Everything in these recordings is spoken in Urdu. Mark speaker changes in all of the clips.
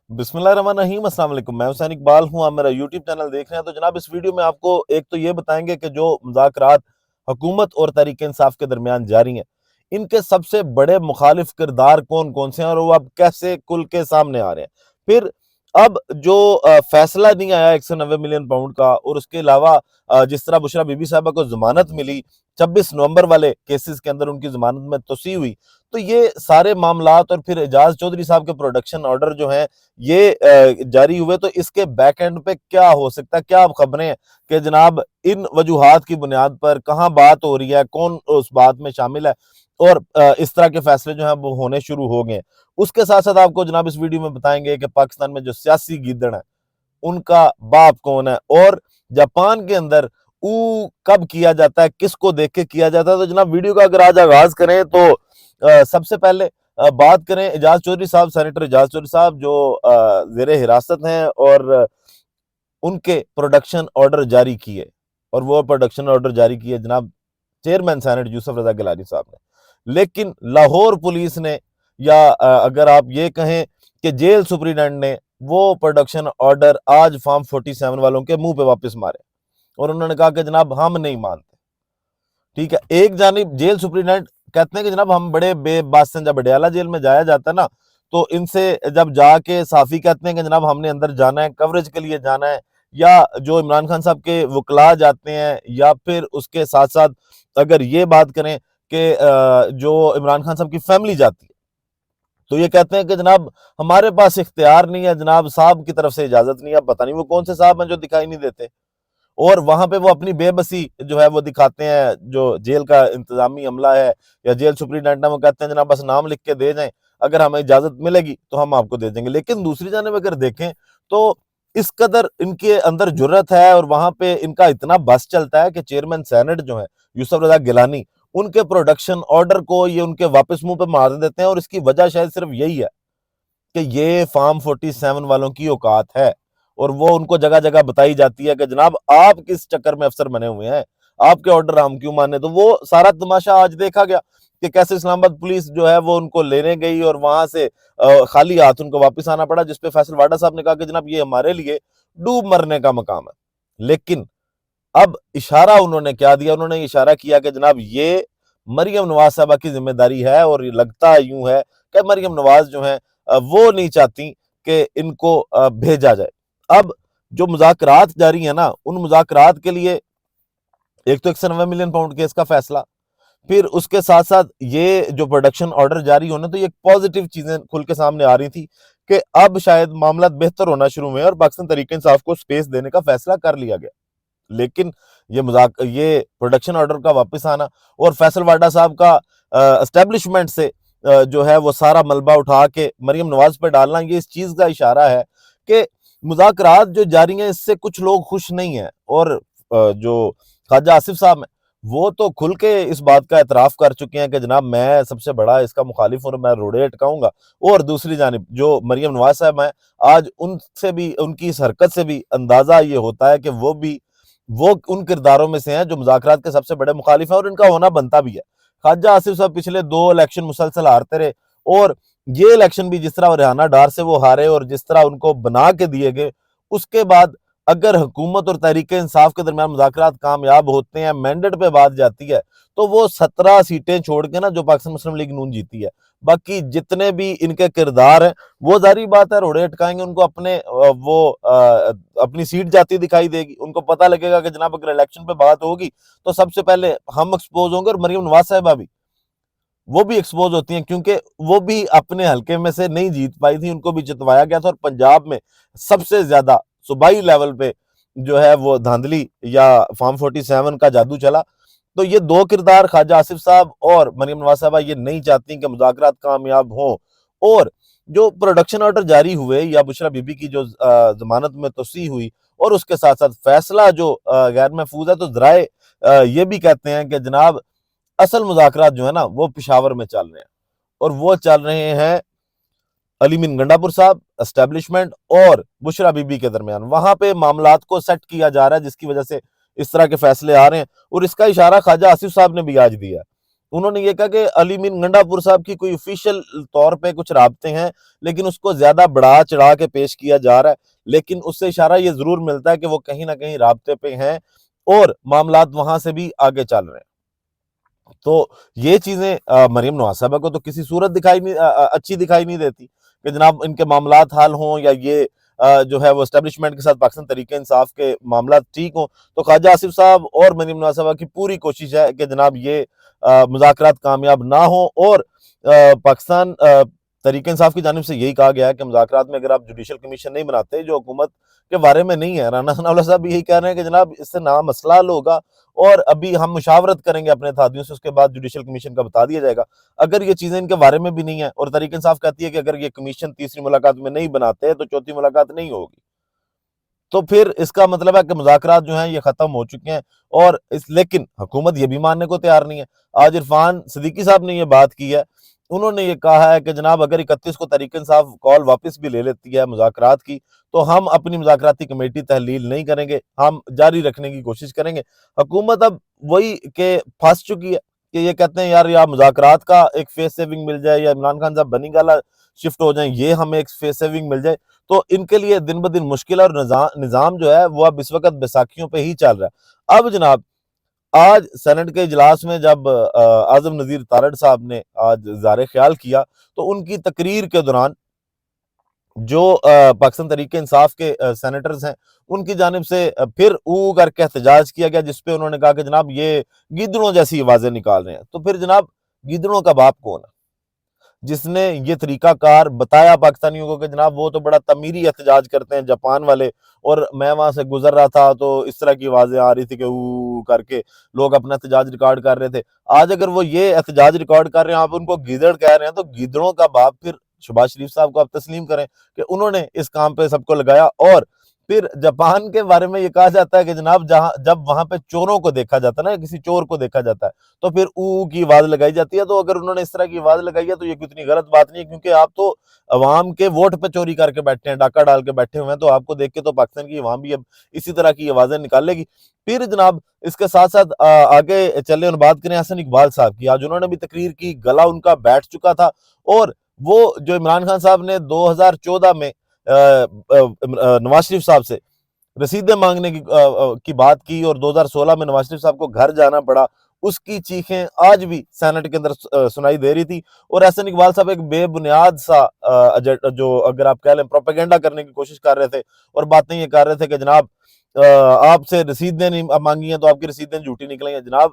Speaker 1: بسم اللہ الرحمن الرحیم۔ السلام علیکم، میں حسین اقبال ہوں، آپ میرا یوٹیوب چینل دیکھ رہے ہیں۔ تو جناب اس ویڈیو میں آپ کو ایک تو یہ بتائیں گے کہ جو مذاکرات حکومت اور تحریک انصاف کے درمیان جاری ہیں، ان کے سب سے بڑے مخالف کردار کون کون سے ہیں اور وہ اب کیسے کل کے سامنے آ رہے ہیں۔ پھر اب جو فیصلہ نہیں آیا 190 ملین پاؤنڈ کا، اور اس کے علاوہ جس طرح بشریٰ بی بی صاحبہ کو ضمانت ملی 26 نومبر والے کیسز کے اندر، ان کی ضمانت میں توسیع ہوئی، تو یہ سارے معاملات اور پھر اعجاز چودھری صاحب کے پروڈکشن آرڈر جو ہیں یہ جاری ہوئے، تو اس کے بیک اینڈ پہ کیا ہو سکتا ہے، کیا خبریں ہیں کہ جناب ان وجوہات کی بنیاد پر کہاں بات ہو رہی ہے، کون اس بات میں شامل ہے، اور اس طرح کے فیصلے جو ہیں وہ ہونے شروع ہو گئے ہیں۔ اس کے ساتھ ساتھ آپ کو جناب اس ویڈیو میں بتائیں گے کہ پاکستان میں جو سیاسی گیدڑ ہیں ان کا باپ کون ہے، اور جاپان کے اندر او کب کیا جاتا ہے، کس کو دیکھ کے کیا جاتا ہے۔ تو جناب ویڈیو کا اگر آج آغاز کریں تو سب سے پہلے بات کریں اعجاز چودھری صاحب، سینیٹر اعجاز چودھری صاحب جو زیر حراست ہیں، اور ان کے پروڈکشن آرڈر جاری کیے، اور وہ پروڈکشن آرڈر جاری کیے جناب چیئرمین سینٹ یوسف رضا گیلانی صاحب نے۔ لیکن لاہور پولیس نے، یا اگر آپ یہ کہیں کہ جیل سپرینٹینڈنٹ نے، وہ پروڈکشن آرڈر آج فارم 47 والوں کے منہ پہ واپس مارے، اور انہوں نے کہا کہ جناب ہم نہیں مانتے۔ ٹھیک ہے، ایک جانب جیل سپرینٹینڈنٹ کہتے ہیں کہ جناب ہم بڑے بے باس ہیں، جب اڈیالہ جیل میں جایا جاتا ہے نا، تو ان سے جب جا کے صحافی کہتے ہیں کہ جناب ہم نے اندر جانا ہے، کوریج کے لیے جانا ہے، یا جو عمران خان صاحب کے وکلاء جاتے ہیں، یا پھر اس کے ساتھ ساتھ اگر یہ بات کریں کہ جو عمران خان صاحب کی فیملی جاتی ہے، تو یہ کہتے ہیں کہ جناب ہمارے پاس اختیار نہیں ہے، جناب صاحب کی طرف سے اجازت نہیں ہے۔ پتہ نہیں وہ کون سے صاحب ہیں جو دکھائی نہیں دیتے، اور وہاں پہ وہ اپنی بے بسی جو ہے وہ دکھاتے ہیں۔ جو جیل کا انتظامی عملہ ہے یا جیل سپرینٹینڈنٹ ہے، وہ کہتے ہیں جناب بس نام لکھ کے دے جائیں، اگر ہمیں اجازت ملے گی تو ہم آپ کو دے دیں گے۔ لیکن دوسری جانب اگر دیکھیں تو اس قدر ان کے اندر جرت ہے، اور وہاں پہ ان کا اتنا بس چلتا ہے کہ چیئرمین سینٹ جو ہے یوسف رضا گیلانی، ان کے پروڈکشن آرڈر کو یہ ان کے واپس منہ پہ مار دیتے ہیں، اور اس کی وجہ شاید صرف یہی ہے کہ یہ فارم 47 والوں کی اوقات ہے، اور وہ ان کو جگہ جگہ بتائی جاتی ہے کہ جناب آپ کس چکر میں افسر بنے ہوئے ہیں، آپ کے آرڈر ہم کیوں مانے۔ تو وہ سارا تماشا آج دیکھا گیا کہ کیسے اسلام آباد پولیس جو ہے وہ ان کو لینے گئی، اور وہاں سے خالی ہاتھ ان کو واپس آنا پڑا، جس پہ فیصل واڈا صاحب نے کہا کہ جناب یہ ہمارے لیے ڈوب مرنے کا مقام ہے۔ لیکن اب اشارہ انہوں نے کیا دیا، انہوں نے اشارہ کیا کہ جناب یہ مریم نواز صاحبہ کی ذمہ داری ہے، اور یہ لگتا یوں ہے کہ مریم نواز جو ہیں وہ نہیں چاہتی کہ ان کو بھیجا جائے۔ اب جو مذاکرات جاری ہیں نا، ان مذاکرات کے لیے ایک تو 190 ملین پاؤنڈ کیس کا فیصلہ، پھر اس کے ساتھ ساتھ یہ جو پروڈکشن آرڈر جاری ہونے، تو یہ پازیٹیو چیزیں کھل کے سامنے آ رہی تھی کہ اب شاید معاملات بہتر ہونا شروع ہوئے، اور پاکستان تحریک انصاف کو سپیس دینے کا فیصلہ کر لیا گیا۔ لیکن یہ پروڈکشن آرڈر کا واپس آنا، اور فیصل واڈا صاحب کا اسٹیبلشمنٹ سے جو ہے وہ سارا ملبہ اٹھا کے مریم نواز پہ ڈالنا، یہ اس چیز کا اشارہ ہے کہ مذاکرات جو جاری ہیں اس سے کچھ لوگ خوش نہیں ہیں۔ اور جو خواجہ آصف صاحب ہیں وہ تو کھل کے اس بات کا اعتراف کر چکے ہیں کہ جناب میں سب سے بڑا اس کا مخالف ہوں، میں روڑے اٹکاؤں گا۔ اور دوسری جانب جو مریم نواز صاحب ہیں، آج ان سے بھی، ان کی اس حرکت سے بھی اندازہ یہ ہوتا ہے کہ وہ ان کرداروں میں سے ہیں جو مذاکرات کے سب سے بڑے مخالف ہیں، اور ان کا ہونا بنتا بھی ہے۔ خواجہ آصف صاحب پچھلے 2 الیکشن مسلسل ہارتے رہے، اور یہ الیکشن بھی جس طرح ریحانہ ڈار سے وہ ہارے، اور جس طرح ان کو بنا کے دیے گئے، اس کے بعد اگر حکومت اور تحریک انصاف کے درمیان مذاکرات کامیاب ہوتے ہیں، مینڈیٹ پہ بات جاتی ہے، تو وہ 17 سیٹیں چھوڑ کے نا جو پاکستان مسلم لیگ نون جیتی ہے، باقی جتنے بھی ان کے کردار ہیں وہ ظاہری بات ہے روڑے اٹکائیں گے، ان کو اپنی سیٹ جاتی دکھائی دے گی، ان کو پتہ لگے گا کہ جناب اگر الیکشن پہ بات ہوگی تو سب سے پہلے ہم ایکسپوز ہوں گے، اور مریم نواز صاحبہ بھی وہ بھی ایکسپوز ہوتی ہیں، کیونکہ وہ بھی اپنے حلقے میں سے نہیں جیت پائی تھی، ان کو بھی جتوایا گیا تھا، اور پنجاب میں سب سے زیادہ صوبائی لیول پہ جو ہے وہ دھاندلی یا فارم 47 کا جادو چلا۔ تو یہ 2 کردار خواجہ آصف صاحب اور مریم نواز صاحبہ یہ نہیں چاہتی کہ مذاکرات کامیاب ہوں، اور جو پروڈکشن آرڈر جاری ہوئے یا بشریٰ بی بی کی جو ضمانت میں توسیع ہوئی، اور اس کے ساتھ ساتھ فیصلہ جو غیر محفوظ ہے، تو ذرائع یہ بھی کہتے ہیں کہ جناب اصل مذاکرات جو ہے نا وہ پشاور میں چل رہے ہیں، اور وہ چل رہے ہیں علی مین گنڈاپور صاحب، اسٹیبلشمنٹ اور بشریٰ بی بی کے درمیان۔ وہاں پہ معاملات کو سیٹ کیا جا رہا ہے، جس کی وجہ سے اس طرح کے فیصلے آ رہے ہیں، اور اس کا اشارہ خواجہ آصف صاحب نے بھی آج دیا ہے۔ انہوں نے یہ کہا کہ علی مین گنڈا پور صاحب کی کوئی آفیشیل طور پہ کچھ رابطے ہیں، لیکن اس کو زیادہ بڑھا چڑھا کے پیش کیا جا رہا ہے، لیکن اس سے اشارہ یہ ضرور ملتا ہے کہ وہ کہیں نہ کہیں رابطے پہ ہیں اور معاملات وہاں سے بھی آگے چل رہے ہیں۔ تو یہ چیزیں مریم نواز صاحبہ کو تو کسی صورت اچھی دکھائی نہیں دیتی کہ جناب ان کے معاملات حل ہوں، یا یہ جو ہے وہ اسٹیبلشمنٹ کے ساتھ پاکستان تحریک انصاف کے معاملات ٹھیک ہوں۔ تو خواجہ آصف صاحب اور مریم نواز صاحبہ کی پوری کوشش ہے کہ جناب یہ مذاکرات کامیاب نہ ہوں، اور پاکستان تحریک انصاف کی جانب سے یہی کہا گیا ہے کہ مذاکرات میں اگر آپ جوڈیشل کمیشن نہیں بناتے جو حکومت کے بارے میں نہیں ہے، رانا ثناء اللہ صاحب بھی یہی کہہ رہے ہیں کہ جناب اس سے نہ مسئلہ حل ہوگا، اور ابھی ہم مشاورت کریں گے اپنے اتحادیوں سے، اس کے بعد جوڈیشل کمیشن کا بتا دیا جائے گا۔ اگر یہ چیزیں ان کے بارے میں بھی نہیں ہیں، اور تحریک انصاف کہتی ہے کہ اگر یہ کمیشن تیسری ملاقات میں نہیں بناتے تو چوتھی ملاقات نہیں ہوگی، تو پھر اس کا مطلب ہے کہ مذاکرات جو ہیں یہ ختم ہو چکے ہیں۔ اور لیکن حکومت یہ بھی ماننے کو تیار نہیں ہے۔ آج عرفان صدیقی صاحب نے یہ بات کی ہے، انہوں نے یہ کہا ہے کہ جناب اگر 31 کو تحریک انصاف کال واپس بھی لے لیتی ہے مذاکرات کی، تو ہم اپنی مذاکراتی کمیٹی تحلیل نہیں کریں گے، ہم جاری رکھنے کی کوشش کریں گے۔ حکومت اب وہی کہ پھنس چکی ہے کہ یہ کہتے ہیں یار یا مذاکرات کا ایک فیس سیونگ مل جائے، یا عمران خان صاحب بنی گالا شفٹ ہو جائیں، یہ ہمیں ایک فیس سیونگ مل جائے، تو ان کے لیے دن بدن مشکل، اور نظام جو ہے وہ اب اس وقت بیساکھیوں پہ ہی چل رہا ہے۔ اب جناب آج سینٹ کے اجلاس میں جب اعظم نذیر تارڑ صاحب نے آج اظہار خیال کیا، تو ان کی تقریر کے دوران جو پاکستان تحریک انصاف کے سینیٹرز ہیں ان کی جانب سے پھر کر کے احتجاج کیا گیا، جس پہ انہوں نے کہا کہ جناب یہ گیدڑوں جیسی آوازیں نکال رہے ہیں۔ تو پھر جناب گیدڑوں کا باپ کون ہے جس نے یہ طریقہ کار بتایا پاکستانیوں کو کہ جناب وہ تو بڑا تعمیری احتجاج کرتے ہیں جاپان والے، اور میں وہاں سے گزر رہا تھا تو اس طرح کی آوازیں آ رہی تھی کہ کر کے لوگ اپنا احتجاج ریکارڈ کر رہے تھے۔ آج اگر وہ یہ احتجاج ریکارڈ کر رہے ہیں، آپ ان کو گیدڑ کہہ رہے ہیں، تو گیدڑوں کا باپ پھر شہباز شریف صاحب کو آپ تسلیم کریں کہ انہوں نے اس کام پہ سب کو لگایا۔ اور پھر جاپان کے بارے میں یہ کہا جاتا ہے کہ جناب جب وہاں پہ چوروں کو دیکھا جاتا ہے نا، کسی چور کو دیکھا جاتا ہے، تو پھر کی آواز لگائی جاتی ہے۔ تو اگر انہوں نے اس طرح کی آواز لگائی ہے تو یہ کتنی غلط بات نہیں ہے، کیونکہ آپ تو عوام کے ووٹ پہ چوری کر کے بیٹھے ہیں، ڈاکہ ڈال کے بیٹھے ہوئے ہیں، تو آپ کو دیکھ کے تو پاکستان کی عوام بھی اب اسی طرح کی آوازیں نکالے گی۔ پھر جناب اس کے ساتھ ساتھ آگے چلے اور بات کریں حسن اقبال صاحب کی۔ آج انہوں نے بھی تقریر کی، گلا ان کا بیٹھ چکا تھا، اور وہ جو عمران خان صاحب نے 2014 میں نواز شریف صاحب سے رسیدیں مانگنے کی بات کی، اور 2016 میں نواز شریف صاحب کو گھر جانا پڑا، اس کی چیخیں آج بھی سینٹ کے اندر سنائی دے رہی تھی۔ اور حسن اقبال صاحب ایک بے بنیاد سا جو اگر آپ کہہ لیں پروپیگنڈا کرنے کی کوشش کر رہے تھے، اور باتیں یہ کر رہے تھے کہ جناب آپ سے رسیدیں نہیں مانگی ہیں تو آپ کی رسیدیں جھوٹی نکلیں گے۔ جناب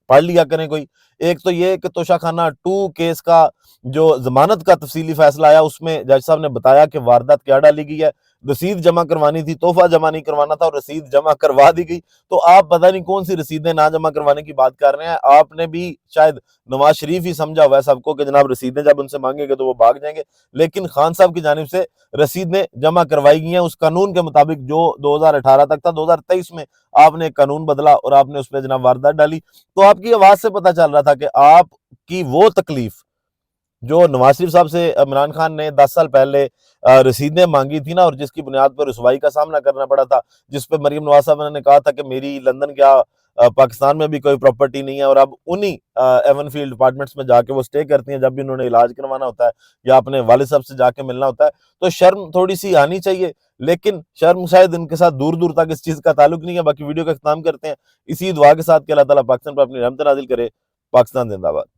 Speaker 1: پڑھ لیا کریں کوئی۔ ایک تو یہ کہ توشہ خانہ 2 کیس کا جو ضمانت کا تفصیلی فیصلہ آیا، اس میں جج صاحب نے بتایا کہ واردات کیا ڈالی گئی ہے، رسید جمع کروانی تھی، تحفہ جمع نہیں کروانا تھا، اور رسید جمع کروا دی گئی۔ تو آپ پتہ نہیں کون سی رسیدیں نہ جمع کروانے کی بات کر رہے ہیں۔ آپ نے بھی شاید نواز شریف ہی سمجھا ہوا ہے سب کو کہ جناب رسیدیں جب ان سے مانگیں گے تو وہ بھاگ جائیں گے، لیکن خان صاحب کی جانب سے رسیدیں جمع کروائی گئی ہیں اس قانون کے مطابق جو 2018 تک تھا۔ 2023 میں آپ نے ایک قانون بدلا اور آپ نے اس پہ جناب واردات ڈالی۔ تو آپ کی آواز سے پتہ چل رہا تھا کہ آپ کی وہ تکلیف جو نواز شریف صاحب سے عمران خان نے 10 سال پہلے رسیدیں مانگی تھی نا، اور جس کی بنیاد پر رسوائی کا سامنا کرنا پڑا تھا، جس پہ مریم نواز صاحب نے کہا تھا کہ میری لندن کیا پاکستان میں بھی کوئی پراپرٹی نہیں ہے، اور اب انہی ایون فیلڈ اپارٹمنٹس میں جا کے وہ سٹے کرتی ہیں جب بھی انہوں نے علاج کروانا ہوتا ہے یا اپنے والد صاحب سے جا کے ملنا ہوتا ہے۔ تو شرم تھوڑی سی آنی چاہیے، لیکن شرم شاید ان کے ساتھ دور دور تک اس چیز کا تعلق نہیں ہے۔ باقی ویڈیو کا اختتام کرتے ہیں اسی دعا کے ساتھ کہ اللہ تعالیٰ پاکستان پر اپنی رحمت نازل کرے۔ پاکستان زندہ باد۔